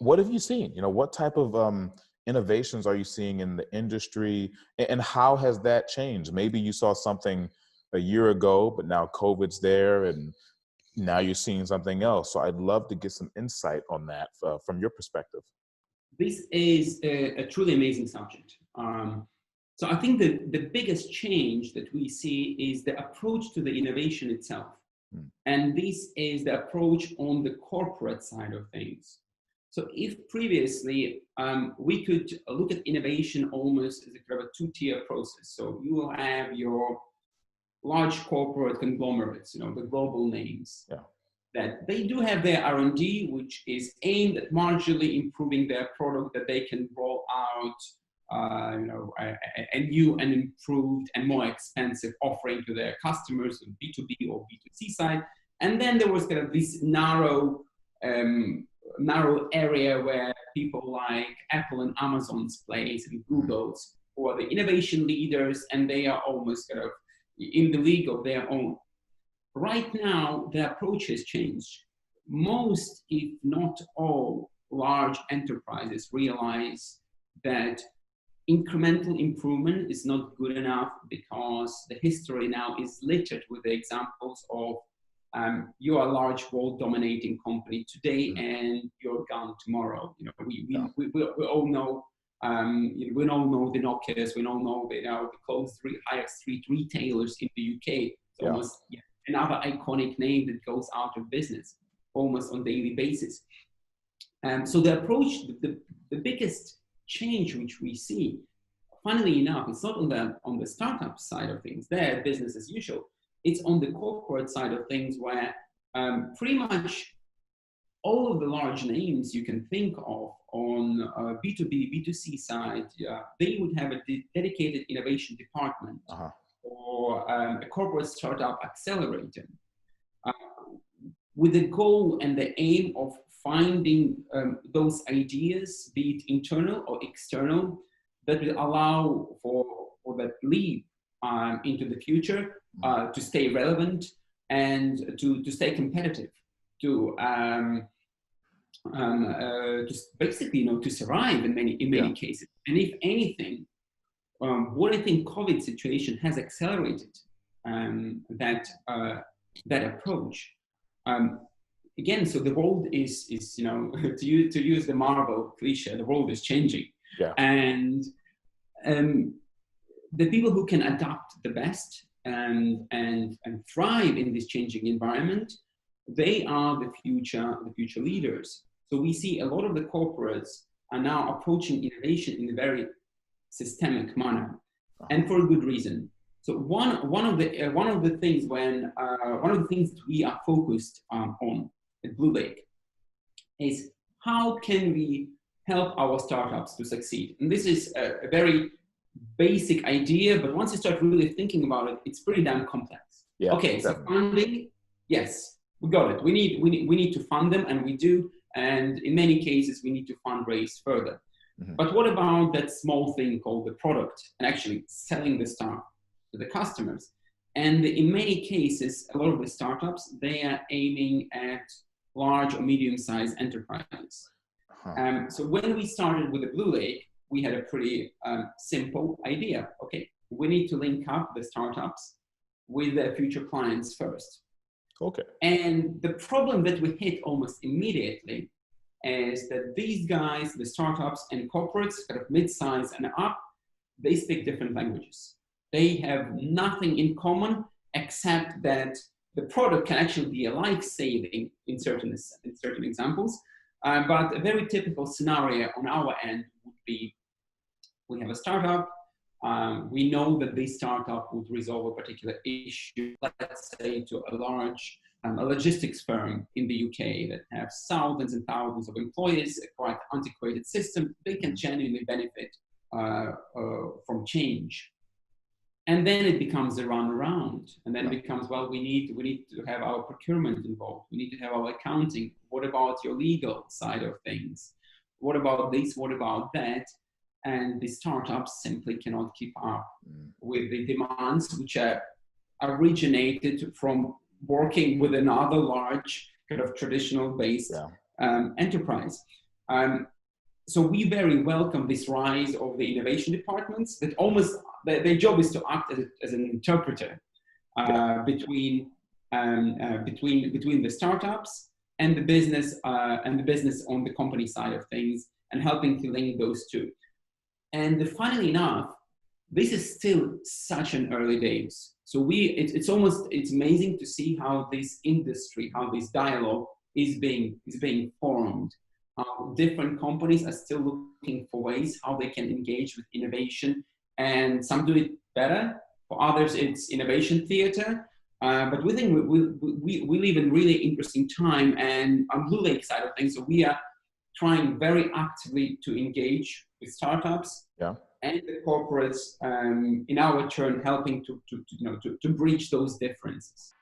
what have you seen? What type of innovations are you seeing in the industry, and how has that changed? Maybe you saw something a year ago, but now COVID's there, and now you're seeing something else. So I'd love to get some insight on that from your perspective. This is a truly amazing subject. So I think the biggest change that we see is the approach to the innovation itself. And this is the approach on the corporate side of things. So if previously we could look at innovation almost as a kind of a two-tier process. So you will have your large corporate conglomerates, the global names, that they do have their R&D, which is aimed at marginally improving their product that they can roll out, a new and improved and more expensive offering to their customers on B2B or B2C side. And then there was kind of this narrow area where people like Apple and Amazon's place and Google's, who are the innovation leaders, and they are almost kind of in the league of their own. Right now, the approach has changed. Most, if not all, large enterprises realize that incremental improvement is not good enough, because the history now is littered with the examples of you are a large world dominating company today and you're gone tomorrow. We all know we all know the Nokias, we all know the closed high street retailers in the UK. It's almost another iconic name that goes out of business almost on a daily basis. So the approach, the biggest change which we see, funnily enough, it's not on the startup side of things, they're business as usual. It's on the corporate side of things, where pretty much all of the large names you can think of on B2B, B2C side, they would have a dedicated innovation department or a corporate startup accelerator with the goal and the aim of finding those ideas, be it internal or external, that will allow for that leap into the future, to stay relevant and to stay competitive, to basically, to survive in many cases. And if anything, what I think COVID situation has accelerated that approach. Again, so the world is to use the Marvel cliche, the world is changing, and the people who can adapt the best and thrive in this changing environment, they are the future leaders. So we see a lot of the corporates are now approaching innovation in a very systemic manner, and for a good reason. So one of the things that we are focused on at Blue Lake is how can we help our startups to succeed. And this is a very basic idea, but once you start really thinking about it, it's pretty damn complex. Okay, so funding, yes, we got it. We need to fund them, and we do. And in many cases, we need to fundraise further. But what about that small thing called the product, and actually selling the stuff to the customers? And in many cases, a lot of the startups, they are aiming at large or medium-sized enterprises. So when we started with the Blue Lake, we had a pretty simple idea. Okay, we need to link up the startups with their future clients first. Okay. And the problem that we hit almost immediately is that these guys, the startups and corporates, kind of mid-size and up, they speak different languages. They have nothing in common except that the product can actually be a life-saving in certain examples. But a very typical scenario on our end would be, we have a startup. We know that this startup would resolve a particular issue, let's say to a large a logistics firm in the UK that have thousands and thousands of employees, a quite antiquated system. They can genuinely benefit from change. And then it becomes a runaround, and then it becomes, well, we need to have our procurement involved. We need to have our accounting. What about your legal side of things? What about this? What about that? And the startups simply cannot keep up with the demands, which are originated from working with another large kind of traditional based enterprise. So we very welcome this rise of the innovation departments that almost their job is to act as an interpreter between the startups and the business on the company side of things, and helping to link those two. And funnily enough, this is still such an early days. So it's amazing to see how this industry, how this dialogue is being formed. Different companies are still looking for ways how they can engage with innovation, and some do it better. For others, it's innovation theater. But we think we live in really interesting time, and on Blue Lake side of things, so we are trying very actively to engage with startups and the corporates, in our turn, helping to bridge those differences.